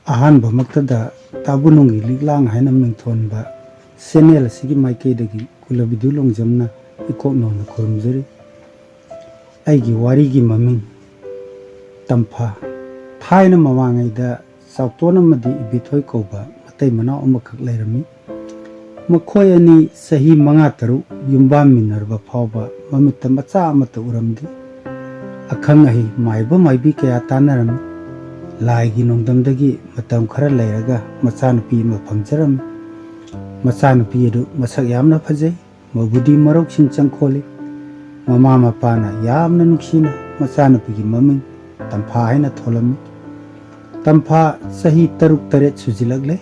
ꯑꯍꯥꯟꯕ ꯃꯛꯇꯗ ꯇꯥꯕꯨꯅꯨꯡꯒꯤ ꯂꯤꯛꯂꯥꯡ ꯍꯥꯏꯅ ꯃꯤꯡꯊꯣꯟꯕ ꯆꯦꯅꯦꯜ ꯑꯁꯤꯒꯤ ꯃꯥꯏꯀꯩꯗꯒꯤ ꯀꯨꯂꯕꯤꯗꯨ ꯂꯣꯡꯖꯝꯅ ꯏꯀꯣꯛꯅꯧꯅ ꯈꯨꯔꯨꯝꯖꯔꯤ꯫ ꯑꯩꯒꯤ ꯋꯥꯔꯤꯒꯤ ꯃꯃꯤꯡ ꯇꯝꯐꯥ꯫ ꯊꯥꯏꯅ ꯃꯃꯥꯡꯉꯩꯗ ꯆꯥꯎꯇꯣꯟ ꯑꯃꯗꯤ ꯏꯕꯦꯊꯣꯏ ꯀꯧꯕ ꯃꯇꯩ ꯃꯅꯥꯎ ꯑꯃꯈꯛ ꯂꯩꯔꯝꯃꯤ꯫ ꯃꯈꯣꯏ ꯑꯅꯤ ꯆꯍꯤ 5-6 ꯌꯨꯝꯕꯥꯟꯃꯤꯟꯅꯔꯕ ꯐꯥꯎꯕ ꯃꯃꯤꯠꯇ ꯃꯆꯥ ꯑꯃꯠꯇ ꯎꯔꯝꯗꯦ꯫ ꯑꯈꯪ ꯑꯍꯩ ꯃꯥꯏꯕ ꯃꯥꯏꯕꯤ ꯀꯌꯥ ꯇꯥꯟꯅꯔꯝꯃꯤ꯫ ꯂꯥꯏꯒꯤ ꯅꯣꯡꯗꯝꯗꯒꯤ ꯃꯇꯝ ꯈꯔ ꯂꯩꯔꯒ ꯃꯆꯥꯅꯨꯄꯤ ꯑꯃ ꯐꯪꯖꯔꯝꯃꯤ꯫ ꯃꯆꯥꯅꯨꯄꯤ ꯑꯗꯨ ꯃꯁꯛ ꯌꯥꯝꯅ ꯐꯖꯩ, ꯃꯕꯨꯗꯤ ꯃꯔꯧꯁꯤꯡ ꯆꯪꯈꯣꯜꯂꯤ꯫ ꯃꯃꯥ ꯃꯄꯥꯅ ꯌꯥꯝꯅ ꯅꯨꯡꯁꯤꯅ ꯃꯆꯥꯅꯨꯄꯤꯒꯤ ꯃꯃꯤꯡ ꯇꯝꯐꯥ ꯍꯥꯏꯅ ꯊꯣꯜꯂꯝꯃꯤ꯫ ꯇꯝꯐꯥ ꯆꯍꯤ 6-7 ꯁꯨꯖꯤꯜꯂꯛꯂꯦ꯫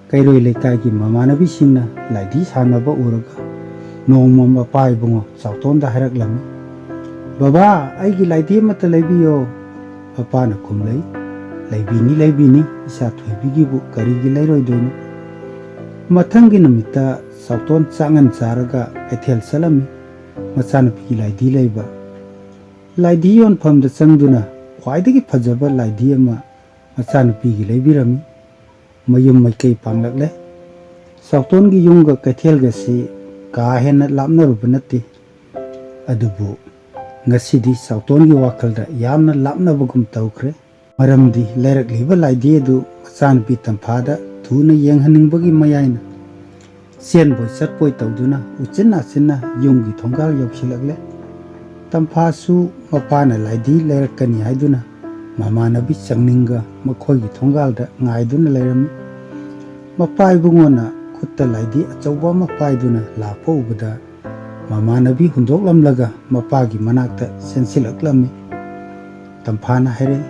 ꯀꯩꯔꯣꯏ ꯂꯩꯀꯥꯏꯒꯤ ꯃꯃꯥꯟꯅꯕꯤꯁꯤꯡꯅ ꯂꯥꯏꯙꯤ ꯁꯥꯟꯅꯕ ꯎꯔꯒ ꯅꯣꯡꯃ ꯃꯄꯥ ꯏꯕꯨꯡꯉꯣ ꯆꯥꯎꯇꯣꯟꯗ ꯍꯥꯏꯔꯛꯂꯝꯃꯤ, "ꯕꯕꯥ, ꯑꯩꯒꯤ ꯂꯥꯏꯙꯤ ꯑꯃꯠꯇ ꯂꯩꯕꯤꯌꯣ"꯫ ꯃꯄꯥꯅ ꯈꯨꯝꯂꯩ, "ꯂꯩꯕꯤꯅꯤ ꯂꯩꯕꯤꯅꯤ, ꯏꯆꯥ ꯊꯣꯏꯕꯤꯒꯤꯕꯨ ꯀꯔꯤꯒꯤ ꯂꯩꯔꯣꯏꯗꯣꯏꯅꯣ"꯫ ꯃꯊꯪꯒꯤ ꯅꯨꯃꯤꯠꯇ ꯆꯥꯎꯇꯣꯟ ꯆꯥꯛꯉꯟ ꯆꯥꯔꯒ ꯀꯩꯊꯦꯜ ꯆꯠꯂꯝꯃꯤ ꯃꯆꯥꯅꯨꯄꯤꯒꯤ ꯂꯥꯏꯙꯤ ꯂꯩꯕ꯫ ꯂꯥꯏꯙꯤ ꯌꯣꯟꯐꯝꯗ ꯆꯪꯗꯨꯅ ꯈ꯭ꯋꯥꯏꯗꯒꯤ ꯐꯖꯕ ꯂꯥꯏꯙꯤ ꯑꯃ ꯃꯆꯥꯅꯨꯄꯤꯒꯤ ꯂꯩꯕꯤꯔꯝꯃꯤ꯫ ꯃꯌꯨꯝ ꯃꯩꯀꯩ ꯄꯥꯡꯂꯛꯂꯦ꯫ ꯆꯥꯎꯇꯣꯟꯒꯤ ꯌꯨꯝꯒ ꯀꯩꯊꯦꯜꯒꯁꯤ ꯀꯥ ꯍꯦꯟꯅ ꯂꯥꯞꯅꯔꯨꯕ ꯅꯠꯇꯦ꯫ ꯑꯗꯨꯕꯨ ꯉꯁꯤꯗꯤ ꯆꯥꯎꯇꯣꯟꯒꯤ ꯋꯥꯈꯜꯗ ꯌꯥꯝꯅ ꯂꯥꯞꯅꯕꯒꯨꯝ ꯇꯧꯈ꯭ꯔꯦ꯫ ꯃꯔꯝꯗꯤ ꯂꯩꯔꯛꯂꯤꯕ ꯂꯥꯏꯙꯤ ꯑꯗꯨ ꯃꯆꯥꯅꯨꯄꯤ ꯇꯝꯐꯥꯗ ꯊꯨꯅ ꯌꯦꯡꯍꯟꯅꯤꯡꯕꯒꯤ ꯃꯌꯥꯏꯅ ꯆꯦꯟꯕꯣꯏ ꯆꯠꯄꯣꯏ ꯇꯧꯗꯨꯅ ꯎꯆꯤꯟ ꯅꯥꯆꯤꯟꯅ ꯌꯨꯝꯒꯤ ꯊꯣꯡꯒꯥꯜ ꯌꯧꯁꯤꯜꯂꯛꯂꯦ꯫ ꯇꯝꯐꯥꯁꯨ ꯃꯄꯥꯅ ꯂꯥꯏꯙꯤ ꯂꯩꯔꯛꯀꯅꯤ ꯍꯥꯏꯗꯨꯅ ꯃꯃꯥꯟꯅꯕꯤ ꯆꯪꯅꯤꯡꯒ ꯃꯈꯣꯏꯒꯤ ꯊꯣꯡꯒꯥꯜꯗ ꯉꯥꯏꯗꯨꯅ ꯂꯩꯔꯝꯃꯤ꯫ ꯃꯄꯥ ꯏꯕꯨꯡꯉꯣꯅ ꯈꯨꯠꯇ ꯂꯥꯏꯙꯤ ꯑꯆꯧꯕ ꯑꯃ ꯄꯥꯏꯗꯨꯅ ꯂꯥꯛꯄ ꯎꯕꯗ ꯃꯃꯥꯟꯅꯕꯤ ꯍꯨꯟꯗꯣꯛꯂꯝꯂꯒ ꯃꯄꯥꯒꯤ ꯃꯅꯥꯛꯇ ꯆꯦꯟꯁꯤꯜꯂꯛꯂꯝꯃꯤ꯫ ꯇꯝꯐꯥꯅ ꯍꯥꯏꯔꯛꯏ,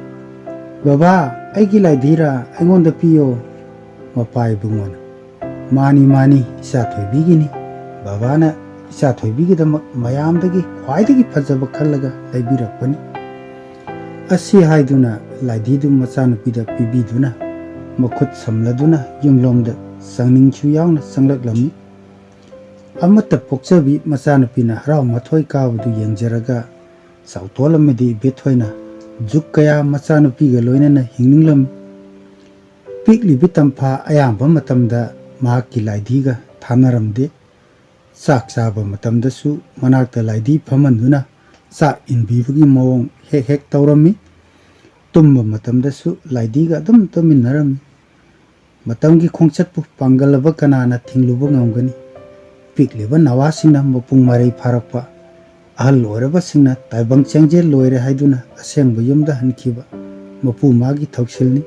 "ꯕꯕꯥ, ꯑꯩꯒꯤ ꯂꯥꯏꯙꯤꯔꯥ? ꯑꯩꯉꯣꯟꯗ ꯄꯤꯌꯣ"꯫ ꯃꯄꯥ ꯏꯕꯨꯡꯉꯣꯅ, "ꯃꯥꯅꯤ ꯃꯥꯅꯤ, ꯏꯆꯥ ꯊꯣꯏꯕꯤꯒꯤꯅꯤ꯫ ꯕꯕꯥꯅ ꯏꯆꯥ ꯊꯣꯏꯕꯤꯒꯤꯗꯃꯛ ꯃꯌꯥꯝꯗꯒꯤ ꯈ꯭ꯋꯥꯏꯗꯒꯤ ꯐꯖꯕ ꯈꯜꯂꯒ ꯂꯩꯕꯤꯔꯛꯄꯅꯤ"꯫ ꯑꯁꯤ ꯍꯥꯏꯗꯨꯅ ꯂꯥꯏꯙꯤꯗꯨ ꯃꯆꯥꯅꯨꯄꯤꯗ ꯄꯤꯕꯤꯗꯨꯅ ꯃꯈꯨꯠ ꯁꯝꯂꯗꯨꯅ ꯌꯨꯝꯂꯣꯝꯗ ꯆꯪꯅꯤꯡꯁꯨ ꯌꯥꯎꯅ ꯆꯪꯂꯛꯂꯝꯃꯤ꯫ ꯑꯃꯠꯇ ꯄꯣꯛꯆꯕꯤ ꯃꯆꯥꯅꯨꯄꯤꯅ ꯍꯔꯥꯎ ꯃꯊꯣꯏ ꯀꯥꯕꯗꯨ ꯌꯦꯡꯖꯔꯒ ꯆꯥꯎꯇꯣꯟ ꯑꯃꯗꯤ ꯏꯕꯦꯊꯣꯏꯅ ꯖꯨꯛ ꯀꯌꯥ ꯃꯆꯥꯅꯨꯄꯤꯒ ꯂꯣꯏꯅꯅ ꯍꯤꯡꯅꯤꯡꯂꯝꯃꯤ꯫ ꯄꯤꯛꯂꯤꯕꯤ ꯇꯝꯐꯥ ꯑꯌꯥꯝꯕ ꯃꯇꯝꯗ ꯃꯍꯥꯛꯀꯤ ꯂꯥꯏꯙꯤꯒ ꯊꯥꯅꯔꯝꯗꯦ꯫ ꯆꯥꯛ ꯆꯥꯕ ꯃꯇꯝꯗꯁꯨ ꯃꯅꯥꯛꯇ ꯂꯥꯏꯙꯤ ꯐꯝꯍꯟꯗꯨꯅ ꯆꯥꯛ ꯏꯟꯕꯤꯕꯒꯤ ꯃꯑꯣꯡ ꯍꯦꯛ ꯍꯦꯛ ꯇꯧꯔꯝꯃꯤ꯫ ꯇꯨꯝꯕ ꯃꯇꯝꯗꯁꯨ ꯂꯥꯏꯙꯤꯒ ꯑꯗꯨꯝ ꯇꯨꯝꯃꯤꯟꯅꯔꯝꯃꯤ꯫ ꯃꯇꯝꯒꯤ ꯈꯣꯡꯆꯠꯄꯨ ꯄꯥꯡꯒꯜꯂꯕ ꯀꯅꯥꯅ ꯊꯤꯡꯂꯨꯕ ꯉꯝꯒꯅꯤ? ꯄꯤꯛꯂꯤꯕ ꯅꯋꯥꯁꯤꯡꯅ ꯃꯄꯨꯡ ꯃꯔꯩ ꯐꯥꯔꯛꯄ, ꯑꯍꯜ ꯑꯣꯏꯔꯕꯁꯤꯡꯅ ꯇꯥꯏꯕꯪ ꯆꯦꯡꯖꯦꯜ ꯂꯣꯏꯔꯦ ꯍꯥꯏꯗꯨꯅ ꯑꯁꯦꯡꯕ ꯌꯨꯝꯗ ꯍꯟꯈꯤꯕ ꯃꯄꯨ ꯃꯥꯒꯤ ꯊꯧꯁꯤꯜꯅꯤ꯫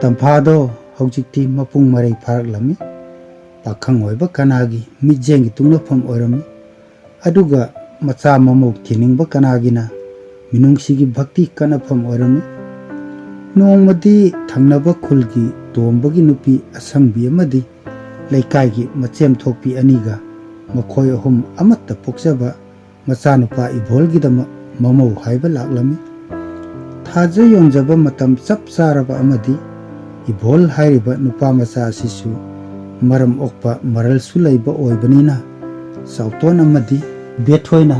ꯇꯝꯐꯥꯗꯣ ꯍꯧꯖꯤꯛꯇꯤ ꯃꯄꯨꯡ ꯃꯔꯩ ꯐꯥꯔꯛꯂꯝꯃꯤ꯫ ꯄꯥꯈꯪ ꯑꯣꯏꯕ ꯀꯅꯥꯒꯤ ꯃꯤꯠꯌꯦꯡꯒꯤ ꯇꯨꯡꯂꯐꯝ ꯑꯣꯏꯔꯝꯃꯤ꯫ ꯑꯗꯨꯒ ꯃꯆꯥ ꯃꯃꯧ ꯊꯤꯅꯤꯡꯕ ꯀꯅꯥꯒꯤꯅ ꯃꯤꯅꯨꯡꯁꯤꯒꯤ ꯚꯛꯇꯤ ꯀꯠꯅꯐꯝ ꯑꯣꯏꯔꯝꯃꯤ꯫ ꯅꯣꯡꯃꯗꯤ ꯊꯪꯅꯕ ꯈꯨꯜꯒꯤ ꯇꯣꯝꯕꯒꯤ ꯅꯨꯄꯤ ꯑꯁꯪꯕꯤ ꯑꯃꯗꯤ ꯂꯩꯀꯥꯏꯒꯤ ꯃꯆꯦꯝ ꯊꯣꯛꯄꯤ ꯑꯅꯤꯒ ꯃꯈꯣꯏ ꯑꯍꯨꯝ ꯑꯃꯠꯇ ꯄꯣꯛꯆꯕ ꯃꯆꯥꯅꯨꯄꯥ ꯏꯕꯣꯜꯒꯤꯗꯃꯛ ꯃꯃꯧ ꯍꯥꯏꯕ ꯂꯥꯛꯂꯝꯃꯤ꯫ ꯊꯥꯖ ꯌꯣꯡꯖꯕ ꯃꯇꯝ ꯆꯞ ꯆꯥꯔꯕ ꯑꯃꯗꯤ ꯏꯕꯣꯜ ꯍꯥꯏꯔꯤꯕ ꯅꯨꯄꯥ ꯃꯆꯥ ꯑꯁꯤꯁꯨ ꯃꯔꯝ ꯑꯣꯛꯄ ꯃꯔꯜꯁꯨ ꯂꯩꯕ ꯑꯣꯏꯕꯅꯤꯅ ꯆꯥꯎꯇꯣꯟ ꯑꯃꯗꯤ ꯏꯕꯦꯊꯣꯏꯅ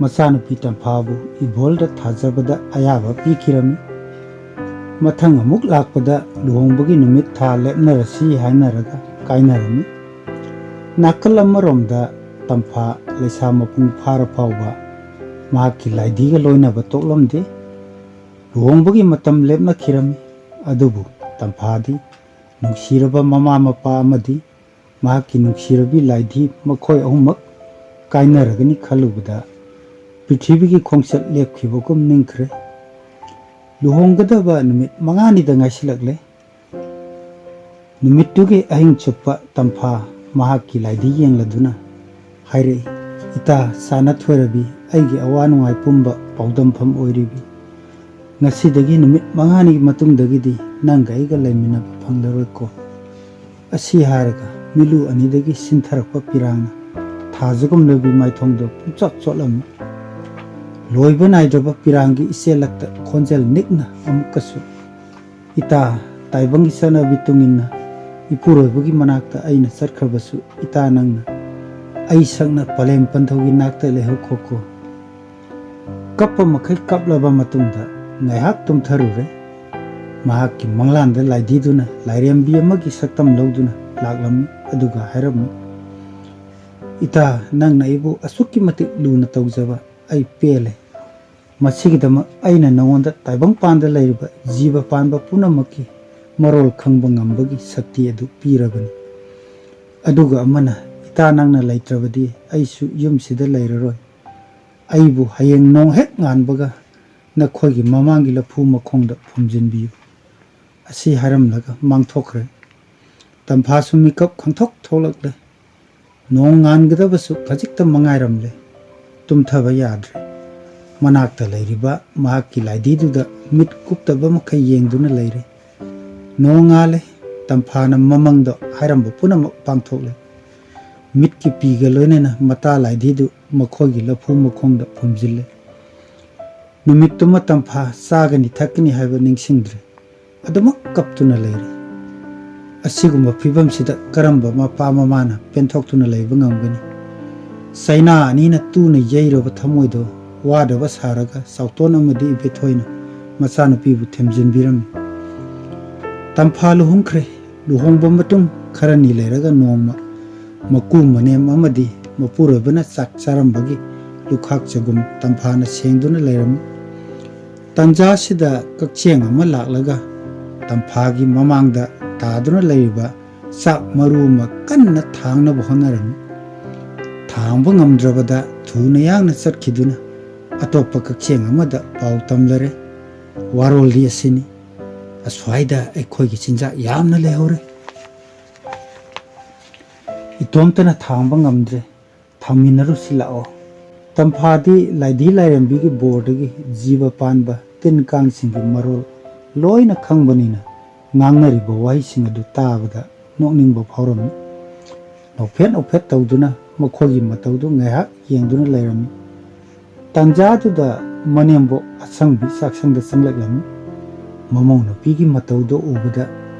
ꯃꯆꯥꯅꯨꯄꯤ ꯇꯝꯐꯥꯕꯨ ꯏꯕꯣꯜꯗ ꯊꯥꯖꯕꯗ ꯑꯌꯥꯕ ꯄꯤꯈꯤꯔꯝꯃꯤ꯫ ꯃꯊꯪ ꯑꯃꯨꯛ ꯂꯥꯛꯄꯗ ꯂꯨꯍꯣꯡꯕꯒꯤ ꯅꯨꯃꯤꯠ ꯊꯥ ꯂꯦꯞꯅꯔꯁꯤ ꯍꯥꯏꯅꯔꯒ ꯀꯥꯏꯅꯔꯝꯃꯤ꯫ ꯅꯥꯀꯜ ꯑꯃꯔꯣꯝꯗ ꯇꯝꯐꯥ ꯂꯩꯁꯥ ꯃꯄꯨꯡ ꯐꯥꯔ ꯐꯥꯎꯕ ꯃꯍꯥꯛꯀꯤ ꯂꯥꯏꯙꯤꯒ ꯂꯣꯏꯅꯕ ꯇꯣꯛꯂꯝꯗꯦ꯫ ꯂꯨꯍꯣꯡꯕꯒꯤ ꯃꯇꯝ ꯂꯦꯞꯅꯈꯤꯔꯝꯃꯤ꯫ ꯑꯗꯨꯕꯨ ꯇꯝꯐꯥꯗꯤ ꯅꯨꯡꯁꯤꯔꯕ ꯃꯃꯥ ꯃꯄꯥ ꯑꯃꯗꯤ ꯃꯍꯥꯛꯀꯤ ꯅꯨꯡꯁꯤꯔꯕꯤ ꯂꯥꯏꯙꯤ ꯃꯈꯣꯏ ꯑꯍꯨꯝꯃꯛ ꯀꯥꯏꯅꯔꯒꯅꯤ ꯈꯜꯂꯨꯕꯗ ꯄ꯭ꯔꯤꯊꯤꯕꯤꯒꯤ ꯈꯣꯡꯆꯠ ꯂꯦꯞꯈꯤꯕꯒꯨꯝ ꯅꯤꯡꯈ꯭ꯔꯦ꯫ ꯂꯨꯍꯣꯡꯒꯗꯕ ꯅꯨꯃꯤꯠ 5ꯅꯤꯗ ꯉꯥꯏꯁꯤꯜꯂꯛꯂꯦ꯫ ꯅꯨꯃꯤꯠꯇꯨꯒꯤ ꯑꯍꯤꯡ ꯆꯨꯞꯄ ꯇꯝꯐꯥ ꯃꯍꯥꯛꯀꯤ ꯂꯥꯏꯙꯤ ꯌꯦꯡꯂꯗꯨꯅ ꯍꯥꯏꯔꯛꯏ, "ꯏꯇꯥ ꯁꯥꯅꯊꯣꯏꯔꯕꯤ, ꯑꯩꯒꯤ ꯑꯋꯥ ꯅꯨꯡꯉꯥꯏ ꯄꯨꯝꯕ ꯄꯥꯎꯗꯝꯐꯝ ꯑꯣꯏꯔꯤꯕꯤ, ꯉꯁꯤꯗꯒꯤ ꯅꯨꯃꯤꯠ 5ꯅꯤꯒꯤ ꯃꯇꯨꯡꯗꯒꯤꯗꯤ ꯅꯪꯒ ꯑꯩꯒ ꯂꯩꯃꯤꯟꯅꯕ ꯐꯪꯂꯔꯣꯏꯀꯣ"꯫ ꯑꯁꯤ ꯍꯥꯏꯔꯒ ꯃꯤꯂꯨ ꯑꯅꯤꯗꯒꯤ ꯁꯤꯟꯊꯔꯛꯄ ꯄꯤꯔꯥꯡꯅ ꯊꯥꯖꯒꯨꯝꯂꯕꯤ ꯃꯥꯏꯊꯣꯡꯗꯣ ꯄꯨꯡꯆꯣꯠ ꯆꯣꯠꯂꯝꯃꯤ꯫ ꯂꯣꯏꯕ ꯅꯥꯏꯗ꯭ꯔꯕ ꯄꯤꯔꯥꯡꯒꯤ ꯏꯆꯦꯜꯂꯛꯇ ꯈꯣꯟꯖꯦꯜ ꯅꯤꯛꯅ ꯑꯃꯨꯛꯀꯁꯨ, "ꯏꯇꯥ, ꯇꯥꯏꯕꯪꯒꯤ ꯆꯠꯅꯕꯤ ꯇꯨꯡꯏꯟꯅ ꯏꯄꯨꯔꯣꯏꯕꯒꯤ ꯃꯅꯥꯛꯇ ꯑꯩꯅ ꯆꯠꯈ꯭ꯔꯕꯁꯨ ꯏꯇꯥ ꯅꯪꯅ ꯑꯩ ꯁꯛꯅ ꯄꯂꯦꯝ ꯄꯟꯊꯧꯒꯤ ꯅꯥꯛꯇ ꯂꯩꯍꯧꯈꯣꯀꯣ"꯫ ꯀꯞꯄ ꯃꯈꯩ ꯀꯞꯂꯕ ꯃꯇꯨꯡꯗ ꯉꯥꯏꯍꯥꯛ ꯇꯨꯝꯊꯔꯨꯔꯦ꯫ ꯃꯍꯥꯛꯀꯤ ꯃꯪꯂꯥꯟꯗ ꯂꯥꯏꯙꯤꯗꯨꯅ ꯂꯥꯏꯔꯦꯝꯕꯤ ꯑꯃꯒꯤ ꯁꯛꯇꯝ ꯂꯧꯗꯨꯅ ꯂꯥꯛꯂꯝꯃꯤ ꯑꯗꯨꯒ ꯍꯥꯏꯔꯝꯃꯤ, ꯏꯇꯥ, ꯅꯪꯅ ꯑꯩꯕꯨ ꯑꯁꯨꯛꯀꯤ ꯃꯇꯤꯛ ꯂꯨꯅ ꯇꯧꯖꯕ ꯑꯩ ꯄꯦꯜꯂꯦ꯫ ꯃꯁꯤꯒꯤꯗꯃꯛ ꯑꯩꯅ ꯅꯉꯣꯟꯗ ꯇꯥꯏꯕꯪꯄꯥꯟꯗ ꯂꯩꯔꯤꯕ ꯖꯤꯕ ꯄꯥꯟꯕ ꯄꯨꯝꯅꯃꯛꯀꯤ ꯃꯔꯣꯜ ꯈꯪꯕ ꯉꯝꯕꯒꯤ ꯁꯛꯇꯤ ꯑꯗꯨ ꯄꯤꯔꯕꯅꯤ꯫ ꯑꯗꯨꯒ ꯑꯃꯅ, ꯏꯇꯥ ꯅꯪꯅ ꯂꯩꯇ꯭ꯔꯕꯗꯤ ꯑꯩꯁꯨ ꯌꯨꯝꯁꯤꯗ ꯂꯩꯔꯔꯣꯏ꯫ ꯑꯩꯕꯨ ꯍꯌꯦꯡ ꯅꯣꯡ ꯍꯦꯛ ꯉꯥꯟꯕꯒ ꯅꯈꯣꯏꯒꯤ ꯃꯃꯥꯡꯒꯤ ꯂꯐꯨ ꯃꯈꯣꯡꯗ ꯐꯨꯝꯖꯤꯟꯕꯤꯌꯨ꯫ ꯑꯁꯤ ꯍꯥꯏꯔꯝꯂꯒ ꯃꯥꯡꯊꯣꯛꯈ꯭ꯔꯦ꯫ ꯇꯝꯐꯥꯁꯨ ꯃꯤꯀꯞ ꯈꯪꯊꯣꯛ ꯊꯣꯛꯂꯛꯂꯦ꯫ ꯅꯣꯡ ꯉꯥꯟꯒꯗꯕꯁꯨ ꯈꯖꯤꯛꯇ ꯃꯉꯥꯏꯔꯝꯂꯦ꯫ ꯇꯨꯝꯊꯕ ꯌꯥꯗ꯭ꯔꯦ꯫ ꯃꯅꯥꯛꯇ ꯂꯩꯔꯤꯕ ꯃꯍꯥꯛꯀꯤ ꯂꯥꯏꯙꯤꯗꯨꯗ ꯃꯤꯠ ꯀꯨꯞꯇꯕ ꯃꯈꯩ ꯌꯦꯡꯗꯨꯅ ꯂꯩꯔꯦ꯫ ꯅꯣꯡ ꯉꯥꯜꯂꯦ꯫ ꯇꯝꯐꯥꯅ ꯃꯃꯪꯗ ꯍꯥꯏꯔꯝꯕ ꯄꯨꯝꯅꯃꯛ ꯄꯥꯡꯊꯣꯛꯂꯦ꯫ ꯃꯤꯠꯀꯤ ꯄꯤꯒ ꯂꯣꯏꯅꯅ ꯃꯇꯥ ꯂꯥꯏꯙꯤꯗꯨ ꯃꯈꯣꯏꯒꯤ ꯂꯐꯨ ꯃꯈꯣꯡꯗ ꯐꯨꯝꯖꯤꯜꯂꯦ꯫ ꯅꯨꯃꯤꯠꯇꯨꯃ ꯇꯝꯐꯥ ꯆꯥꯒꯅꯤ ꯊꯛꯀꯅꯤ ꯍꯥꯏꯕ ꯅꯤꯡꯁꯤꯡꯗ꯭ꯔꯦ꯫ ꯑꯗꯨꯃꯛ ꯀꯞꯇꯨꯅ ꯂꯩꯔꯦ꯫ ꯑꯁꯤꯒꯨꯝꯕ ꯐꯤꯕꯝꯁꯤꯗ ꯀꯔꯝꯕ ꯃꯄꯥ ꯃꯃꯥꯅ ꯄꯦꯟꯊꯣꯛꯇꯨꯅ ꯂꯩꯕ ꯉꯝꯒꯅꯤ? ꯆꯩꯅꯥ ꯑꯅꯤꯅ ꯇꯨꯅ ꯌꯩꯔꯕ ꯊꯃꯣꯏꯗꯣ ꯋꯥꯗꯕ ꯁꯥꯔꯒ ꯆꯥꯎꯇꯣꯟ ꯑꯃꯗꯤ ꯏꯕꯦꯊꯣꯏꯅ ꯃꯆꯥꯅꯨꯄꯤꯕꯨ ꯊꯦꯝꯖꯤꯟꯕꯤꯔꯝꯃꯤ꯫ ꯇꯝꯐꯥ ꯂꯨꯍꯣꯡꯈ꯭ꯔꯦ꯫ ꯂꯨꯍꯣꯡꯕ ꯃꯇꯨꯡ ꯈꯔꯅꯤ ꯂꯩꯔꯒ ꯅꯣꯡꯃ ꯃꯀꯨ ꯃꯅꯦꯝ ꯑꯃꯗꯤ ꯃꯄꯨꯔꯣꯏꯕꯅ ꯆꯥꯛ ꯆꯥꯔꯝꯕꯒꯤ ꯂꯨꯈꯥꯛ ꯆꯒꯨꯝ ꯇꯝꯐꯥꯅ ꯁꯦꯡꯗꯨꯅ ꯂꯩꯔꯝꯃꯤ꯫ ꯇꯥꯟꯖꯥꯁꯤꯗ ꯀꯛꯆꯦꯡ ꯑꯃ ꯂꯥꯛꯂꯒ ꯇꯝꯐꯥꯒꯤ ꯃꯃꯥꯡꯗ ꯇꯥꯗꯨꯅ ꯂꯩꯔꯤꯕ ꯆꯥꯛ ꯃꯔꯨ ꯑꯃ ꯀꯟꯅ ꯊꯥꯡꯅꯕ ꯍꯣꯠꯅꯔꯝꯃꯤ꯫ ꯊꯥꯡꯕ ꯉꯝꯗ꯭ꯔꯕꯗ ꯊꯨꯅ ꯌꯥꯡꯅ ꯆꯠꯈꯤꯗꯨꯅ ꯑꯇꯣꯞꯄ ꯀꯛꯆꯦꯡ ꯑꯃꯗ ꯄꯥꯎ ꯇꯝꯂꯔꯦ꯫ ꯋꯥꯔꯣꯜꯗꯤ ꯑꯁꯤꯅꯤ, ꯑꯁ꯭ꯋꯥꯏꯗ ꯑꯩꯈꯣꯏꯒꯤ ꯆꯤꯟꯖꯥꯛ ꯌꯥꯝꯅ ꯂꯩꯍꯧꯔꯦ꯫ ꯏꯇꯣꯝꯇꯅ ꯊꯥꯡꯕ ꯉꯝꯗ꯭ꯔꯦ꯫ ꯊꯥꯡꯃꯤꯟꯅꯔꯨꯁꯤ ꯂꯥꯛꯑꯣ꯫ ꯇꯝꯐꯥꯗꯤ ꯂꯥꯏꯙꯤ ꯂꯥꯏꯔꯦꯝꯕꯤꯒꯤ ꯕꯣꯔꯗꯒꯤ ꯖꯤꯕ ꯄꯥꯟꯕ ꯇꯤꯟ ꯀꯥꯡꯁꯤꯡꯒꯤ ꯃꯔꯣꯜ ꯂꯣꯏꯅ ꯈꯪꯕꯅꯤꯅ ꯉꯥꯡꯅꯔꯤꯕ ꯋꯥꯍꯩꯁꯤꯡ ꯑꯗꯨ ꯇꯥꯕꯗ ꯅꯣꯛꯅꯤꯡꯕ ꯐꯥꯎꯔꯝꯃꯤ꯫ ꯅꯣꯛꯐꯦꯠ ꯅꯣꯛꯐꯦꯠ ꯇꯧꯗꯨꯅ ꯃꯈꯣꯏꯒꯤ ꯃꯇꯧꯗꯨ ꯉꯥꯏꯍꯥꯛ ꯌꯦꯡꯗꯨꯅ ꯂꯩꯔꯝꯃꯤ꯫ ꯇꯥꯟꯖꯥꯗꯨꯗ ꯃꯅꯦꯝꯕꯣꯛ ꯑꯁꯪꯕꯤ ꯆꯥꯛꯁꯪꯗ ꯆꯪꯂꯛꯂꯝꯃꯤ꯫ ꯃꯃꯧ ꯅꯨꯄꯤꯒꯤ ꯃꯇꯧꯗꯨ ꯎꯕꯗ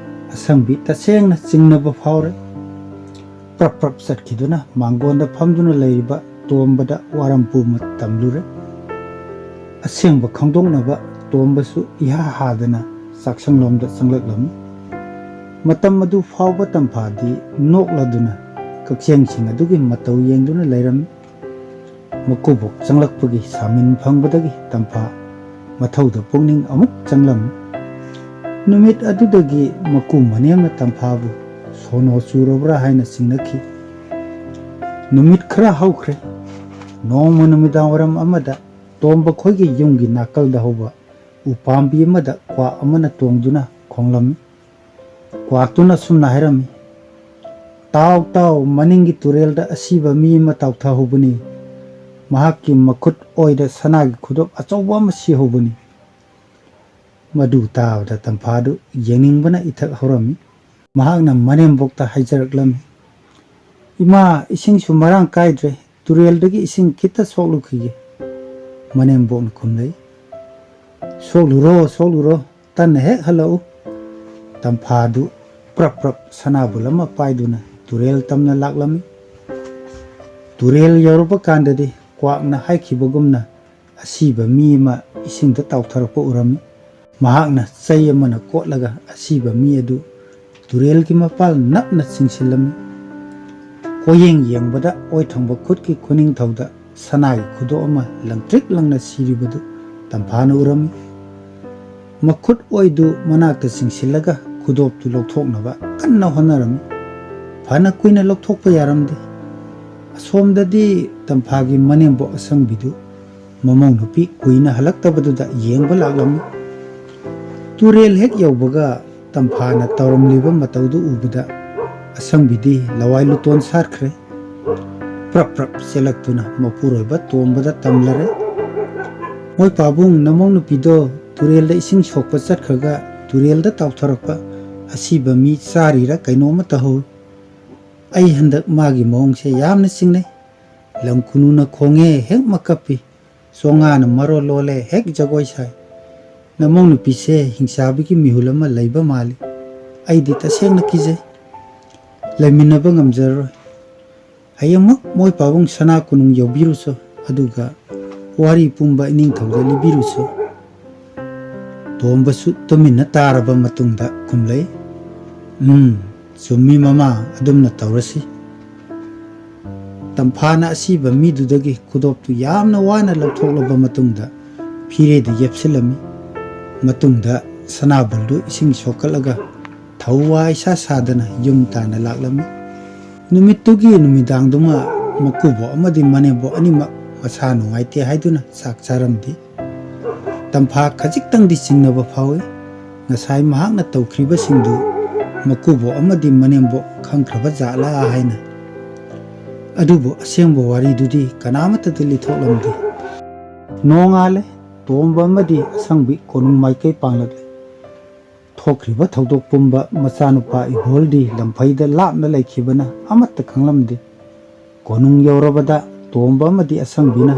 ꯑꯁꯪꯕꯤ ꯇꯁꯦꯡꯅ ꯆꯤꯡꯅꯕ ꯐꯥꯎꯔꯦ꯫ ꯄ꯭ꯔꯞ ꯄ꯭ꯔꯞ ꯆꯠꯈꯤꯗꯨꯅ ꯃꯥꯡꯒꯣꯟꯗ ꯐꯝꯗꯨꯅ ꯂꯩꯔꯤꯕ ꯇꯣꯝꯕꯗ ꯋꯥꯔꯝ ꯄꯨꯃ ꯇꯝꯂꯨꯔꯦ꯫ ꯑꯁꯦꯡꯕ ꯈꯪꯗꯣꯛꯅꯕ ꯇꯣꯝꯕꯁꯨ ꯏꯍꯥ ꯍꯥꯗꯅ ꯆꯥꯛꯁꯪꯂꯣꯝꯗ ꯆꯪꯂꯛꯂꯝꯃꯤ꯫ ꯃꯇꯝ ꯑꯗꯨ ꯐꯥꯎꯕ ꯇꯝꯐꯥꯗꯤ ꯅꯣꯛꯂꯗꯨꯅ ꯀꯛꯆꯦꯡꯁꯤꯡ ꯑꯗꯨꯒꯤ ꯃꯇꯧ ꯌꯦꯡꯗꯨꯅ ꯂꯩꯔꯝꯃꯤ꯫ ꯃꯀꯨꯕꯣꯛ ꯆꯪꯂꯛꯄꯒꯤ ꯁꯥꯃꯤꯟ ꯐꯪꯕꯗꯒꯤ ꯇꯝꯐꯥ ꯃꯊꯧꯗ ꯄꯨꯛꯅꯤꯡ ꯑꯃꯨꯛ ꯆꯪꯂꯝꯃꯤ꯫ ꯅꯨꯃꯤꯠ ꯑꯗꯨꯗꯒꯤ ꯃꯀꯨ ꯃꯅꯦꯝꯅ ꯇꯝꯐꯥꯕꯨ ꯁꯣꯅꯣ ꯆꯨꯔꯕ꯭ꯔꯥ ꯍꯥꯏꯅ ꯆꯤꯡꯅꯈꯤ꯫ ꯅꯨꯃꯤꯠ ꯈꯔ ꯍꯧꯈ꯭ꯔꯦ꯫ ꯅꯣꯡꯃ ꯅꯨꯃꯤꯗꯥꯡꯋꯥꯏꯔꯝ ꯑꯃꯗ ꯇꯣꯝꯕ ꯈꯣꯏꯒꯤ ꯌꯨꯝꯒꯤ ꯅꯥꯀꯜꯗ ꯍꯧꯕ ꯎꯄꯥꯝꯕꯤ ꯑꯃꯗ ꯀ꯭ꯋꯥꯛ ꯑꯃꯅ ꯇꯣꯡꯗꯨꯅ ꯈꯣꯡꯂꯝꯃꯤ꯫ ꯀ꯭ꯋꯥꯛꯇꯨꯅ ꯑꯁꯨꯝꯅ ꯍꯥꯏꯔꯝꯃꯤ, ꯇꯥꯎ ꯇꯥꯎ, ꯃꯅꯤꯡꯒꯤ ꯇꯨꯔꯦꯜꯗ ꯑꯁꯤꯕ ꯃꯤ ꯑꯃ ꯇꯥꯎꯊꯍꯧꯕꯅꯤ꯫ ꯃꯍꯥꯛꯀꯤ ꯃꯈꯨꯠ ꯑꯣꯏꯗ ꯁꯅꯥꯒꯤ ꯈꯨꯗꯣꯞ ꯑꯆꯧꯕ ꯑꯃ ꯁꯤꯍꯧꯕꯅꯤ꯫ ꯃꯗꯨ ꯇꯥꯕꯗ ꯇꯝꯐꯥꯗꯨ ꯌꯦꯡꯅꯤꯡꯕꯅ ꯏꯊꯛ ꯍꯧꯔꯝꯃꯤ꯫ ꯃꯍꯥꯛꯅ ꯃꯅꯦꯝꯕꯣꯛꯇ ꯍꯥꯏꯖꯔꯛꯂꯝꯃꯤ, ꯏꯃꯥ, ꯏꯁꯤꯡꯁꯨ ꯃꯔꯥꯡ ꯀꯥꯏꯗ꯭ꯔꯦ, ꯇꯨꯔꯦꯜꯗꯒꯤ ꯏꯁꯤꯡ ꯈꯤꯇ ꯁꯣꯛꯂꯨꯈꯤꯒꯦ꯫ ꯃꯅꯦꯝꯕꯣꯛꯅ ꯈꯨꯝꯂꯛꯏ, ꯁꯣꯛꯂꯨꯔꯣ ꯁꯣꯛꯂꯨꯔꯣ, ꯇꯟꯅ ꯍꯦꯛ ꯍꯜꯂꯛꯎ꯫ ꯇꯝꯐꯥꯗꯨ ꯄ꯭ꯔꯞ ꯄ꯭ꯔꯞ ꯁꯅꯥꯕꯨꯜ ꯑꯃ ꯄꯥꯏꯗꯨꯅ ꯇꯨꯔꯦꯜ ꯇꯝꯅ ꯂꯥꯛꯂꯝꯃꯤ꯫ ꯇꯨꯔꯦꯜ ꯌꯧꯔꯕ ꯀꯥꯟꯗꯗꯤ ꯀ꯭ꯋꯥꯛꯅ ꯍꯥꯏꯈꯤꯕꯒꯨꯝꯅ ꯑꯁꯤꯕ ꯃꯤ ꯑꯃ ꯏꯁꯤꯡꯗ ꯇꯥꯎꯊꯔꯛꯄ ꯎꯔꯝꯃꯤ꯫ ꯃꯍꯥꯛꯅ ꯆꯩ ꯑꯃꯅ ꯀꯣꯠꯂꯒ ꯑꯁꯤꯕ ꯃꯤ ꯑꯗꯨ ꯇꯨꯔꯦꯜꯒꯤ ꯃꯄꯥꯜ ꯅꯞꯅ ꯆꯤꯡꯁꯤꯜꯂꯝꯃꯤ꯫ ꯀꯣꯌꯦꯡ ꯌꯦꯡꯕꯗ ꯑꯣꯏꯊꯪꯕ ꯈꯨꯠꯀꯤ ꯈꯨꯅꯤꯡꯊꯧꯗ ꯁꯅꯥꯒꯤ ꯈꯨꯗꯣꯞ ꯑꯃ ꯂꯪꯇ꯭ꯔꯤꯛ ꯂꯪꯅ ꯁꯤꯔꯤꯕꯗꯨ ꯇꯝꯐꯥꯅ ꯎꯔꯝꯃꯤ꯫ ꯃꯈꯨꯠ ꯑꯣꯏꯗꯨ ꯃꯅꯥꯛꯇ ꯆꯤꯡꯁꯤꯜꯂꯒ ꯈꯨꯗꯣꯞꯇꯨ ꯂꯧꯊꯣꯛꯅꯕ ꯀꯟꯅ ꯍꯣꯠꯅꯔꯝꯃꯤ꯫ ꯐꯅ ꯀꯨꯏꯅ ꯂꯧꯊꯣꯛꯄ ꯌꯥꯔꯝꯗꯦ꯫ ꯑꯁꯣꯝꯗꯗꯤ ꯇꯝꯐꯥꯒꯤ ꯃꯅꯦꯝꯕꯣꯛ ꯑꯁꯪꯕꯤꯗꯨ ꯃꯃꯧ ꯅꯨꯄꯤ ꯀꯨꯏꯅ ꯍꯜꯂꯛꯇꯕꯗꯨꯗ ꯌꯦꯡꯕ ꯂꯥꯛꯂꯝꯃꯤ꯫ ꯇꯨꯔꯦꯜ ꯍꯦꯛ ꯌꯧꯕꯒ ꯇꯝꯐꯥꯅ ꯇꯧꯔꯝꯂꯤꯕ ꯃꯇꯧꯗꯨ ꯎꯕꯗ ꯑꯁꯪꯕꯤꯗꯤ ꯂꯋꯥꯏ ꯂꯨꯇꯣꯟ ꯁꯥꯠꯈ꯭ꯔꯦ꯫ ꯄ꯭ꯔꯞ ꯄ꯭ꯔꯞ ꯆꯦꯜꯂꯛꯇꯨꯅ ꯃꯄꯨꯔꯣꯏꯕ ꯇꯣꯝꯕꯗ ꯇꯝꯂꯔꯦ, ꯃꯣꯏ ꯄꯥꯕꯨꯡ, ꯅꯃꯧ ꯅꯨꯄꯤꯗꯣ ꯇꯨꯔꯦꯜꯗ ꯏꯁꯤꯡ ꯁꯣꯛꯄ ꯆꯠꯈ꯭ꯔꯒ ꯇꯨꯔꯦꯜꯗ ꯇꯥꯎꯊꯔꯛꯄ ꯑꯁꯤꯕ ꯃꯤ ꯆꯥꯔꯤꯔ ꯀꯩꯅꯣꯝꯃ ꯇꯧꯍꯧꯏ꯫ ꯑꯩ ꯍꯟꯗꯛ ꯃꯥꯒꯤ ꯃꯑꯣꯡꯁꯦ ꯌꯥꯝꯅ ꯆꯤꯡꯅꯩ꯫ ꯂꯝ ꯈꯨꯅꯨꯅ ꯈꯣꯡꯉꯦ ꯍꯦꯛ ꯃꯀꯞꯄꯤ, ꯆꯣꯉꯥꯅ ꯃꯔꯣꯜ ꯂꯣꯜꯂꯦ ꯍꯦꯛ ꯖꯒꯣꯏ ꯁꯥꯏ꯫ ꯅꯃꯧ ꯅꯨꯄꯤꯁꯦ ꯍꯤꯡꯆꯥꯕꯤꯒꯤ ꯃꯤꯍꯨꯜ ꯑꯃ ꯂꯩꯕ ꯃꯥꯜꯂꯤ꯫ ꯑꯩꯗꯤ ꯇꯁꯦꯡꯅ ꯀꯤꯖꯩ, ꯂꯩꯃꯤꯟꯅꯕ ꯉꯝꯖꯔꯔꯣꯏ꯫ ꯍꯌꯦꯡꯃꯛ ꯃꯣꯏ ꯄꯥꯕꯨꯡ ꯁꯅꯥ ꯀꯣꯅꯨꯡ ꯌꯧꯕꯤꯔꯨꯆꯣ, ꯑꯗꯨꯒ ꯋꯥꯔꯤ ꯄꯨꯝꯕ ꯏꯅꯤꯡꯊꯧꯗ ꯂꯤꯕꯤꯔꯨꯆꯣ꯫ ꯇꯣꯝꯕꯁꯨ ꯇꯨꯃꯤꯟꯅ ꯇꯥꯔꯕ ꯃꯇꯨꯡꯗ ꯈꯨꯝꯂꯩ, ꯆꯨꯝꯃꯤ ꯃꯃꯥ, ꯑꯗꯨꯝꯅ ꯇꯧꯔꯁꯤ꯫ ꯇꯝꯐꯥꯅ ꯑꯁꯤꯕ ꯃꯤꯗꯨꯗꯒꯤ ꯈꯨꯗꯣꯞꯇꯨ ꯌꯥꯝꯅ ꯋꯥꯅ ꯂꯧꯊꯣꯛꯂꯕ ꯃꯇꯨꯡꯗ ꯐꯤꯔꯦꯗ ꯌꯦꯞꯁꯤꯜꯂꯝꯃꯤ꯫ ꯃꯇꯨꯡꯗ ꯁꯅꯥꯕꯨꯜꯗꯨ ꯏꯁꯤꯡ ꯁꯣꯛꯀꯠꯂꯒ ꯊꯧꯋꯥ ꯏꯁꯥ ꯁꯥꯗꯅ ꯌꯨꯝ ꯇꯥꯟꯅ ꯂꯥꯛꯂꯝꯃꯤ꯫ ꯅꯨꯃꯤꯠꯇꯨꯒꯤ ꯅꯨꯃꯤꯗꯥꯡꯗꯨꯃ ꯃꯀꯨꯕꯣꯛ ꯑꯃꯗꯤ ꯃꯅꯦꯝꯕꯣꯛ ꯑꯅꯤꯃꯛ ꯃꯁꯥ ꯅꯨꯡꯉꯥꯏꯇꯦ ꯍꯥꯏꯗꯨꯅ ꯆꯥꯛ ꯆꯥꯔꯝꯗꯦ꯫ ꯇꯝꯐꯥ ꯈꯖꯤꯛꯇꯪꯗꯤ ꯆꯤꯡꯅꯕ ꯐꯥꯎꯏ꯫ ꯉꯁꯥꯏ ꯃꯍꯥꯛꯅ ꯇꯧꯈ꯭ꯔꯤꯕꯁꯤꯡꯗꯨ ꯃꯀꯨꯕꯣꯛ ꯑꯃꯗꯤ ꯃꯅꯦꯝꯕꯣꯛ ꯈꯪꯈ꯭ꯔꯕ ꯖꯥꯠꯂꯥ ꯍꯥꯏꯅ꯫ ꯑꯗꯨꯕꯨ ꯑꯁꯦꯡꯕ ꯋꯥꯔꯤꯗꯨꯗꯤ ꯀꯅꯥꯃꯠꯇꯗ ꯂꯤꯊꯣꯛꯂꯝꯗꯦ꯫ ꯅꯣꯡꯉꯥꯜꯂꯦ꯫ ꯇꯣꯝꯕ ꯑꯃꯗꯤ ꯑꯁꯪꯕꯤ ꯀꯣꯅꯨꯡ ꯃꯥꯏꯀꯩ ꯄꯥꯡꯂꯛꯂꯦ꯫ ꯊꯣꯛꯈ꯭ꯔꯤꯕ ꯊꯧꯗꯣꯛ ꯄꯨꯝꯕ ꯃꯆꯥꯅꯨꯄꯥ ꯏꯕꯣꯜꯗꯤ ꯂꯝꯐꯩꯗ ꯂꯥꯞꯅ ꯂꯩꯈꯤꯕꯅ ꯑꯃꯠꯇ ꯈꯪꯂꯝꯗꯦ꯫ ꯀꯣꯅꯨꯡ ꯌꯧꯔꯕꯗ ꯇꯣꯝꯕ ꯑꯃꯗꯤ ꯑꯁꯪꯕꯤꯅ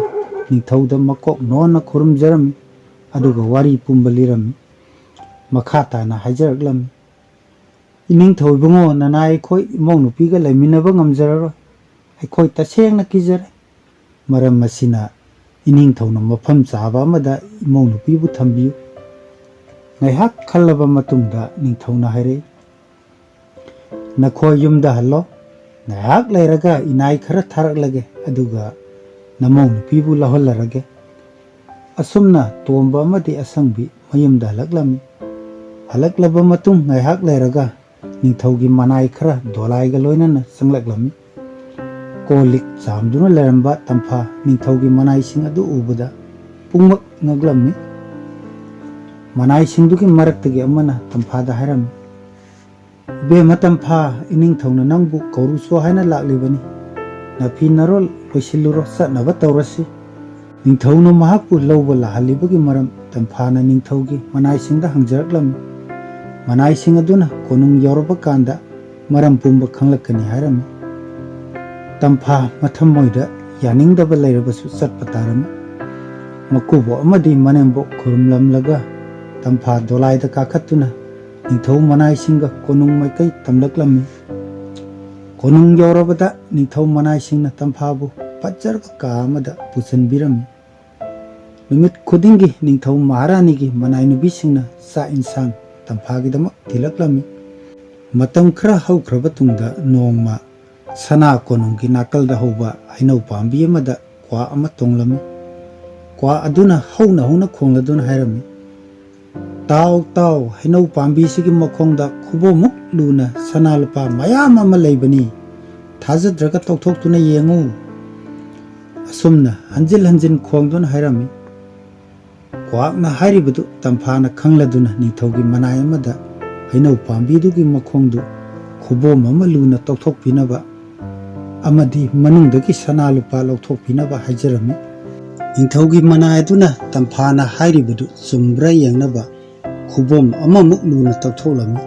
ꯅꯤꯡꯊꯧꯗ ꯃꯀꯣꯛ ꯅꯣꯟꯅ ꯈꯨꯔꯨꯝꯖꯔꯝꯃꯤ꯫ ꯑꯗꯨꯒ ꯋꯥꯔꯤ ꯄꯨꯝꯕ ꯂꯤꯔꯝꯃꯤ꯫ ꯃꯈꯥ ꯇꯥꯅ ꯍꯥꯏꯖꯔꯛꯂꯝꯃꯤ꯫ ꯏꯅꯤꯡꯊꯧ ꯏꯕꯨꯡꯉꯣ, ꯅꯅꯥꯏ ꯑꯩꯈꯣꯏ ꯏꯃꯧ ꯅꯨꯄꯤꯒ ꯂꯩꯃꯤꯟꯅꯕ ꯉꯝꯖꯔꯔꯣꯏ꯫ ꯑꯩꯈꯣꯏ ꯇꯁꯦꯡꯅ ꯀꯤꯖꯔꯦ꯫ ꯃꯔꯝ ꯑꯁꯤꯅ ꯏꯅꯤꯡꯊꯧꯅ ꯃꯐꯝ ꯆꯥꯕ ꯑꯃꯗ ꯏꯃꯧ ꯅꯨꯄꯤꯕꯨ ꯊꯝꯕꯤꯌꯨ꯫ ꯉꯥꯏꯍꯥꯛ ꯈꯜꯂꯕ ꯃꯇꯨꯡꯗ ꯅꯤꯡꯊꯧꯅ ꯍꯥꯏꯔꯛꯏ, ꯅꯈꯣꯏ ꯌꯨꯝꯗ ꯍꯜꯂꯣ꯫ ꯉꯥꯏꯍꯥꯛ ꯂꯩꯔꯒ ꯏꯅꯥꯏ ꯈꯔ ꯊꯥꯔꯛꯂꯒꯦ, ꯑꯗꯨꯒ ꯅꯃꯧ ꯅꯨꯄꯤꯕꯨ ꯂꯧꯍꯜꯂꯔꯒꯦ꯫ ꯑꯁꯨꯝꯅ ꯇꯣꯝꯕ ꯑꯃꯗꯤ ꯑꯁꯪꯕꯤ ꯃꯌꯨꯝꯗ ꯍꯜꯂꯛꯂꯝꯃꯤ꯫ ꯍꯜꯂꯛꯂꯕ ꯃꯇꯨꯡ ꯉꯥꯏꯍꯥꯛ ꯂꯩꯔꯒ ꯅꯤꯡꯊꯧꯒꯤ ꯃꯅꯥꯏ ꯈꯔ ꯗꯣꯂꯥꯏꯒ ꯂꯣꯏꯅꯅ ꯆꯪꯂꯛꯂꯝꯃꯤ꯫ ꯀꯣꯜ ꯂꯤꯛ ꯆꯥꯝꯗꯨꯅ ꯂꯩꯔꯝꯕ ꯇꯝꯐꯥ ꯅꯤꯡꯊꯧꯒꯤ ꯃꯅꯥꯏꯁꯤꯡ ꯑꯗꯨ ꯎꯕꯗ ꯄꯨꯡꯃꯛ ꯉꯛꯂꯝꯃꯤ꯫ ꯃꯅꯥꯏꯁꯤꯡꯗꯨꯒꯤ ꯃꯔꯛꯇꯒꯤ ꯑꯃꯅ ꯇꯝꯐꯥꯗ ꯍꯥꯏꯔꯝꯃꯤ, ꯏꯕꯦꯝꯃ ꯇꯝꯐꯥ, ꯏꯅꯤꯡꯊꯧꯅ ꯅꯪꯕꯨ ꯀꯧꯔꯨꯆꯣ ꯍꯥꯏꯅ ꯂꯥꯛꯂꯤꯕꯅꯤ꯫ ꯅꯐꯤ ꯅꯔꯣꯜ ꯂꯣꯏꯁꯤꯜꯂꯨꯔꯣ, ꯆꯠꯅꯕ ꯇꯧꯔꯁꯤ꯫ ꯅꯤꯡꯊꯧꯅ ꯃꯍꯥꯛꯄꯨ ꯂꯧꯕ ꯂꯥꯛꯍꯜꯂꯤꯕꯒꯤ ꯃꯔꯝ ꯇꯝꯐꯥꯅ ꯅꯤꯡꯊꯧꯒꯤ ꯃꯅꯥꯏꯁꯤꯡꯗ ꯍꯪꯖꯔꯛꯂꯝꯃꯤ꯫ ꯃꯅꯥꯏꯁꯤꯡ ꯑꯗꯨꯅ ꯀꯣꯅꯨꯡ ꯌꯧꯔꯕ ꯀꯥꯟꯗ ꯃꯔꯝ ꯄꯨꯝꯕ ꯈꯪꯂꯛꯀꯅꯤ ꯍꯥꯏꯔꯝꯃꯤ꯫ ꯇꯝꯐꯥ ꯃꯊꯃꯣꯏꯗ ꯌꯥꯅꯤꯡꯗꯕ ꯂꯩꯔꯕꯁꯨ ꯆꯠꯄ ꯇꯥꯔꯝꯃꯤ꯫ ꯃꯀꯨꯕꯣꯛ ꯑꯃꯗꯤ ꯃꯅꯦꯝꯕꯣꯛ ꯈꯨꯔꯨꯝꯂꯝꯂꯒ ꯇꯝꯐꯥ ꯗꯣꯂꯥꯏꯗ ꯀꯥꯈꯠꯇꯨꯅ ꯅꯤꯡꯊꯧ ꯃꯅꯥꯏꯁꯤꯡꯒ ꯀꯣꯅꯨꯡ ꯃꯥꯏꯀꯩ ꯇꯝꯂꯛꯂꯝꯃꯤ꯫ ꯀꯣꯅꯨꯡ ꯌꯧꯔꯕꯗ ꯅꯤꯡꯊꯧ ꯃꯅꯥꯏꯁꯤꯡꯅ ꯇꯝꯐꯥꯕꯨ ꯐꯖꯔꯕ ꯀꯥ ꯑꯃꯗ ꯄꯨꯁꯤꯟꯕꯤꯔꯝꯃꯤ꯫ ꯅꯨꯃꯤꯠ ꯈꯨꯗꯤꯡꯒꯤ ꯅꯤꯡꯊꯧ ꯃꯍꯥꯔꯥꯅꯤꯒꯤ ꯃꯅꯥꯏ ꯅꯨꯄꯤꯁꯤꯡꯅ ꯆꯥꯛ ꯏꯟꯁꯥꯡ ꯇꯝꯐꯥꯒꯤꯗꯃꯛ ꯊꯤꯜꯂꯛꯂꯝꯃꯤ꯫ ꯃꯇꯝ ꯈꯔ ꯍꯧꯈ꯭ꯔꯕ ꯇꯨꯡꯗ ꯅꯣꯡꯃ ꯁꯅꯥ ꯀꯣꯅꯨꯡꯒꯤ ꯅꯥꯀꯜꯗ ꯍꯧꯕ ꯍꯩꯅꯧ ꯄꯥꯝꯕꯤ ꯑꯃꯗ ꯀ꯭ꯋꯥ ꯑꯃ ꯇꯣꯡꯂꯝꯃꯤ꯫ ꯀ꯭ꯋꯥ ꯑꯗꯨꯅ ꯍꯧꯅ ꯍꯧꯅ ꯈꯣꯡꯂꯗꯨꯅ ꯍꯥꯏꯔꯝꯃꯤ, ꯇꯥꯎ ꯇꯥꯎ, ꯍꯩꯅꯧ ꯄꯥꯝꯕꯤꯁꯤꯒꯤ ꯃꯈꯣꯡꯗ ꯈꯨꯕꯣꯝꯃꯨꯛ ꯂꯨꯅ ꯁꯅꯥ ꯂꯨꯄꯥ ꯃꯌꯥꯝ ꯑꯃ ꯂꯩꯕꯅꯤ꯫ ꯊꯥꯖꯗ꯭ꯔꯒ ꯇꯧꯊꯣꯛꯇꯨꯅ ꯌꯦꯡꯉꯨ꯫ ꯑꯁꯨꯝꯅ ꯍꯟꯖꯤꯟ ꯍꯟꯖꯤꯟ ꯈꯣꯡꯗꯨꯅ ꯍꯥꯏꯔꯝꯃꯤ꯫ ꯀ꯭ꯋꯥꯛꯅ ꯍꯥꯏꯔꯤꯕꯗꯨ ꯇꯝꯐꯥꯅ ꯈꯪꯂꯗꯨꯅ ꯅꯤꯡꯊꯧꯒꯤ ꯃꯅꯥꯏ ꯑꯃꯗ ꯍꯩꯅꯧ ꯄꯥꯝꯕꯤꯗꯨꯒꯤ ꯃꯈꯣꯡꯗꯨ ꯈꯨꯕꯣꯝ ꯑꯃ ꯂꯨꯅ ꯇꯧꯊꯣꯛꯄꯤꯅꯕ ꯑꯃꯗꯤ ꯃꯅꯨꯡꯗꯒꯤ ꯁꯅꯥ ꯂꯨꯄꯥ ꯂꯧꯊꯣꯛꯄꯤꯅꯕ ꯍꯥꯏꯖꯔꯝꯃꯤ꯫ ꯅꯤꯡꯊꯧꯒꯤ ꯃꯅꯥꯏ ꯑꯗꯨꯅ ꯇꯝꯐꯥꯅ ꯍꯥꯏꯔꯤꯕꯗꯨ ꯆꯨꯝꯕ꯭ꯔꯥ ꯌꯦꯡꯅꯕ ꯈꯨꯕꯣꯝ ꯑꯃꯃꯨꯛ ꯂꯨꯅ ꯇꯧꯊꯣꯛꯂꯝꯃꯤ꯫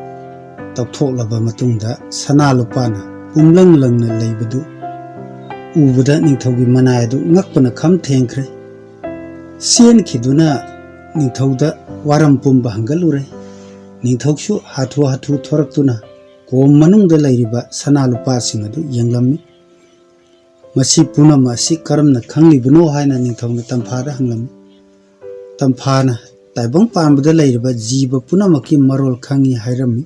ꯇꯧꯊꯣꯛꯂꯕ ꯃꯇꯨꯡꯗ ꯁꯅꯥ ꯂꯨꯄꯥꯅ ꯄꯨꯡꯂꯪ ꯂꯪꯅ ꯂꯩꯕꯗꯨ ꯎꯕꯗ ꯅꯤꯡꯊꯧꯒꯤ ꯃꯅꯥꯏ ꯑꯗꯨ ꯉꯛꯄꯅ ꯈꯝ ꯊꯦꯡꯈ꯭ꯔꯦ꯫ ꯆꯦꯟꯈꯤꯗꯨꯅ ꯅꯤꯡꯊꯧꯗ ꯋꯥꯔꯝ ꯄꯨꯝꯕ ꯍꯪꯒꯠꯂꯨꯔꯦ꯫ ꯅꯤꯡꯊꯧꯁꯨ ꯍꯥꯊꯨ ꯍꯥꯊꯨ ꯊꯣꯔꯛꯇꯨꯅ ꯀꯣꯝ ꯃꯅꯨꯡꯗ ꯂꯩꯔꯤꯕ ꯁꯅꯥ ꯂꯨꯄꯥꯁꯤꯡ ꯑꯗꯨ ꯌꯦꯡꯂꯝꯃꯤ꯫ ꯃꯁꯤ ꯄꯨꯝꯅꯃꯛ ꯑꯁꯤ ꯀꯔꯝꯅ ꯈꯪꯂꯤꯕꯅꯣ ꯍꯥꯏꯅ ꯅꯤꯡꯊꯧꯅ ꯇꯝꯐꯥꯗ ꯍꯪꯂꯝꯃꯤ꯫ ꯇꯝꯐꯥꯅ ꯇꯥꯏꯕꯪ ꯄꯥꯟꯕꯗ ꯂꯩꯔꯤꯕ ꯖꯤꯕ ꯄꯨꯝꯅꯃꯛꯀꯤ ꯃꯔꯣꯜ ꯈꯪꯏ ꯍꯥꯏꯔꯝꯃꯤ꯫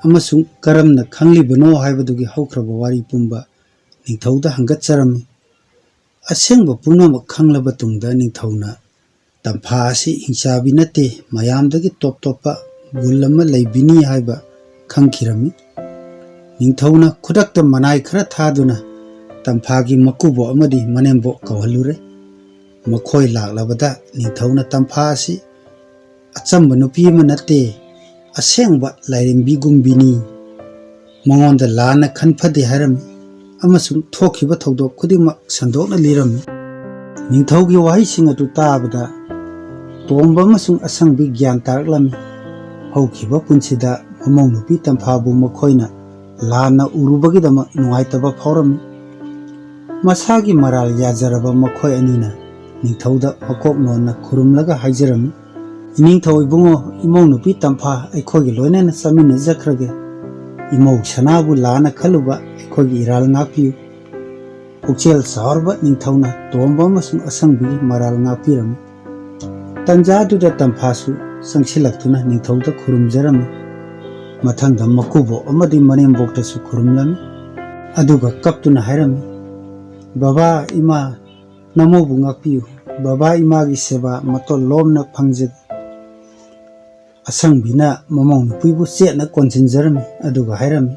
ꯑꯃꯁꯨꯡ ꯀꯔꯝꯅ ꯈꯪꯂꯤꯕꯅꯣ ꯍꯥꯏꯕꯗꯨꯒꯤ ꯍꯧꯈ꯭ꯔꯕ ꯋꯥꯔꯤ ꯄꯨꯝꯕ ꯅꯤꯡꯊꯧꯗ ꯍꯪꯒꯠꯆꯔꯝꯃꯤ꯫ ꯑꯁꯦꯡꯕ ꯄꯨꯝꯅꯃꯛ ꯈꯪꯂꯕ ꯇꯨꯡꯗ ꯅꯤꯡꯊꯧꯅ ꯇꯝꯐꯥ ꯑꯁꯤ ꯍꯤꯡꯆꯥꯕꯤ ꯅꯠꯇꯦ, ꯃꯌꯥꯝꯗꯒꯤ ꯇꯣꯞ ꯇꯣꯞꯄ ꯒꯨꯟ ꯑꯃ ꯂꯩꯕꯤꯅꯤ ꯍꯥꯏꯕ ꯈꯪꯈꯤꯔꯝꯃꯤ꯫ ꯅꯤꯡꯊꯧꯅ ꯈꯨꯗꯛꯇ ꯃꯅꯥꯏ ꯈꯔ ꯊꯥꯗꯨꯅ ꯇꯝꯐꯥꯒꯤ ꯃꯀꯨꯕꯣꯛ ꯑꯃꯗꯤ ꯃꯅꯦꯝꯕꯣꯛ ꯀꯧꯍꯜꯂꯨꯔꯦ꯫ ꯃꯈꯣꯏ ꯂꯥꯛꯂꯕꯗ ꯅꯤꯡꯊꯧꯅ ꯇꯝꯐꯥ ꯑꯁꯤ ꯑꯆꯝꯕ ꯅꯨꯄꯤ ꯑꯃ ꯅꯠꯇꯦ, ꯑꯁꯦꯡꯕ ꯂꯥꯏꯔꯦꯝꯕꯤ ꯒꯨꯝꯕꯤꯅꯤ, ꯃꯉꯣꯟꯗ ꯂꯥꯟꯅ ꯈꯟꯐꯗꯦ ꯍꯥꯏꯔꯝꯃꯤ꯫ ꯑꯃꯁꯨꯡ ꯊꯣꯛꯈꯤꯕ ꯊꯧꯗꯣꯛ ꯈꯨꯗꯤꯡꯃꯛ ꯁꯟꯗꯣꯛꯅ ꯂꯤꯔꯝꯃꯤ꯫ ꯅꯤꯡꯊꯧꯒꯤ ꯋꯥꯍꯩꯁꯤꯡ ꯑꯗꯨ ꯇꯥꯕꯗ ꯇꯣꯝꯕ ꯑꯃꯁꯨꯡ ꯑꯁꯪꯕꯤ ꯒ꯭ꯌꯥꯟ ꯇꯥꯔꯛꯂꯝꯃꯤ꯫ ꯍꯧꯈꯤꯕ ꯄꯨꯟꯁꯤꯗ ꯃꯃꯧ ꯅꯨꯄꯤ ꯇꯝꯐꯥꯕꯨ ꯃꯈꯣꯏꯅ ꯂꯥꯟꯅ ꯎꯔꯨꯕꯒꯤꯗꯃꯛ ꯅꯨꯡꯉꯥꯏꯇꯕ ꯐꯥꯎꯔꯝꯃꯤ꯫ ꯃꯁꯥꯒꯤ ꯃꯔꯥꯜ ꯌꯥꯖꯔꯕ ꯃꯈꯣꯏ ꯑꯅꯤꯅ ꯅꯤꯡꯊꯧꯗ ꯃꯀꯣꯛ ꯅꯣꯟꯅ ꯈꯨꯔꯨꯝꯂꯒ ꯍꯥꯏꯖꯔꯝꯃꯤ, ꯏꯅꯤꯡꯊꯧ ꯏꯕꯨꯡꯉꯣ, ꯏꯃꯧ ꯅꯨꯄꯤ ꯇꯝꯐꯥ ꯑꯩꯈꯣꯏꯒ ꯂꯣꯏꯅꯅ ꯆꯠꯃꯤꯟꯅꯖꯈ꯭ꯔꯒꯦ꯫ ꯏꯃꯧ ꯁꯅꯥꯕꯨ ꯂꯥꯟꯅ ꯈꯜꯂꯨꯕ ꯑꯩꯈꯣꯏꯒꯤ ꯏꯔꯥꯜ ꯉꯥꯛꯄꯤꯌꯨ꯫ ꯄꯨꯛꯆꯦꯜ ꯆꯥꯎꯔꯕ ꯅꯤꯡꯊꯧꯅ ꯇꯣꯝꯕ ꯑꯃꯁꯨꯡ ꯑꯁꯪꯕꯤꯒꯤ ꯃꯔꯥꯜ ꯉꯥꯛꯄꯤꯔꯝꯃꯤ꯫ ꯇꯟꯖꯥꯗꯨꯗ ꯇꯝꯐꯥꯁꯨ ꯆꯪꯁꯤꯜꯂꯛꯇꯨꯅ ꯅꯤꯡꯊꯧꯗ ꯈꯨꯔꯨꯝꯖꯔꯝꯃꯤ꯫ ꯃꯊꯪꯗ ꯃꯀꯨꯕꯣꯛ ꯑꯃꯗꯤ ꯃꯅꯦꯝꯕꯣꯛꯇꯁꯨ ꯈꯨꯔꯨꯝꯂꯝꯃꯤ꯫ ꯑꯗꯨꯒ ꯀꯞꯇꯨꯅ ꯍꯥꯏꯔꯝꯃꯤ, ꯕꯕꯥ ꯏꯃꯥ ꯅꯃꯧꯕꯨ ꯉꯥꯛꯄꯤꯌꯨ, ꯕꯕꯥ ꯏꯃꯥꯒꯤ ꯁꯦꯕꯥ ꯃꯇꯣꯜ ꯂꯣꯝꯅ ꯐꯪꯖꯒꯦ꯫ ꯑꯁꯪꯕꯤꯅ ꯃꯃꯧ ꯅꯨꯄꯤꯕꯨ ꯆꯦꯠꯅ ꯀꯣꯟꯁꯤꯟꯖꯔꯝꯃꯤ ꯑꯗꯨꯒ ꯍꯥꯏꯔꯝꯃꯤ,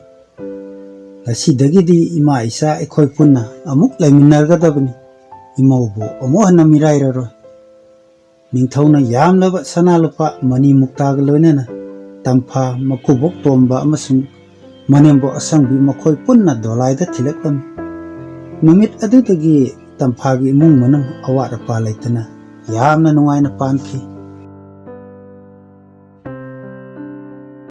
ꯉꯁꯤꯗꯒꯤꯗꯤ ꯏꯃꯥ ꯏꯆꯥ ꯑꯩꯈꯣꯏ ꯄꯨꯟꯅ ꯑꯃꯨꯛ ꯂꯩꯃꯤꯟꯅꯒꯗꯕꯅꯤ, ꯏꯃꯧꯕꯨ ꯑꯃꯨꯛ ꯍꯟꯅ ꯃꯤꯔꯥꯏꯔꯔꯣꯏ꯫ ꯅꯤꯡꯊꯧꯅ ꯌꯥꯝꯂꯕ ꯁꯅꯥ ꯂꯨꯄꯥ ꯃꯅꯤ ꯃꯨꯛꯇꯥꯒ ꯂꯣꯏꯅꯅ ꯇꯝꯐꯥ, ꯃꯀꯨꯕꯣꯛ ꯇꯣꯝꯕ ꯑꯃꯁꯨꯡ ꯃꯅꯦꯝꯕꯣꯛ ꯑꯁꯪꯕꯤ ꯃꯈꯣꯏ ꯄꯨꯟꯅ ꯗꯣꯂꯥꯏꯗ ꯊꯤꯜꯂꯛꯂꯝꯃꯤ꯫ ꯅꯨꯃꯤꯠ ꯑꯗꯨꯗꯒꯤ ꯇꯝꯐꯥꯒꯤ ꯏꯃꯨꯡ ꯃꯅꯨꯡ ꯑꯋꯥꯠ ꯑꯄꯥ ꯂꯩꯇꯅ ꯌꯥꯝꯅ ꯅꯨꯡꯉꯥꯏꯅ ꯄꯥꯟꯈꯤ꯫